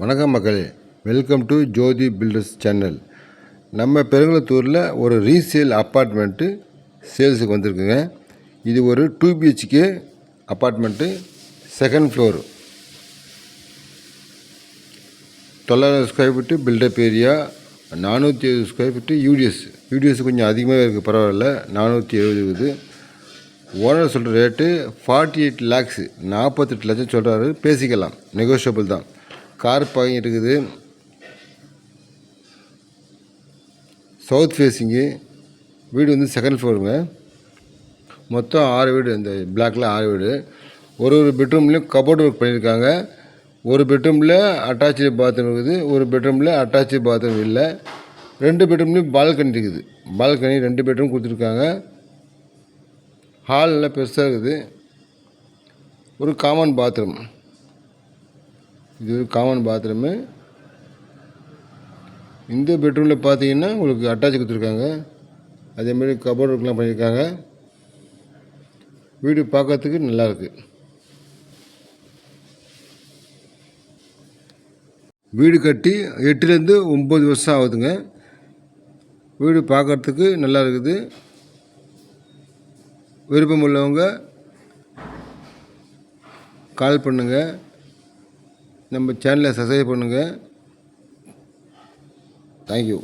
வணக்கம் மக்களே, welcome to Jyothi builders channel. நம்ம பெருங்குளத்தூரில் ஒரு ரீசேல் அப்பார்ட்மெண்ட்டு சேல்ஸுக்கு வந்திருக்குங்க. இது ஒரு 2 BHK apartment, second floor, 900 square feet build up area, 470 square feet UDS கொஞ்சம் அதிகமாக இருக்குது, பரவாயில்ல. 470 இருக்குது. ஓனர் சொல்கிற ரேட்டு 48 lakhs, 48 லட்சம் சொல்கிறாரு. பேசிக்கலாம், நெகோஷியபிள் தான். கார் பார்க்கிங் இருக்குது. சவுத் ஃபேஸிங்கு வீடு வந்து செகண்ட் ஃப்ளோருங்க. மொத்தம் 6 வீடு, இந்த பிளாக்கில் 6 வீடு. ஒரு பெட்ரூம்லேயும் கபோர்டு ஒர்க் பண்ணியிருக்காங்க. ஒரு பெட்ரூமில் அட்டாச்சு பாத்ரூம் இருக்குது, ஒரு பெட்ரூமில் அட்டாச்சு பாத்ரூம் இல்லை. 2 பெட்ரூம்லேயும் பால்கனி இருக்குது. பால்கனி 2 பெட்ரூம் கொடுத்துருக்காங்க. ஹால் நல்லா பெருசாக இருக்குது. ஒரு காமன் பாத்ரூம், இது ஒரு காமன் பாத்ரூமு. இந்த பெட்ரூமில் பார்த்தீங்கன்னா உங்களுக்கு அட்டாச் கொடுத்துருக்காங்க. அதேமாதிரி கபோர்டு ஒர்க்லாம் பண்ணியிருக்காங்க. வீடு பார்க்கறதுக்கு நல்லாயிருக்கு. வீடு கட்டி 8லேருந்து 9 வருஷம் ஆகுதுங்க. வீடு பார்க்கறதுக்கு நல்லா இருக்குது. விருப்பம் உள்ளவங்க கால் பண்ணுங்கள். நம்ம சேனலை சப்ஸ்கிரைப் பண்ணுங்கள். தேங்க்யூ.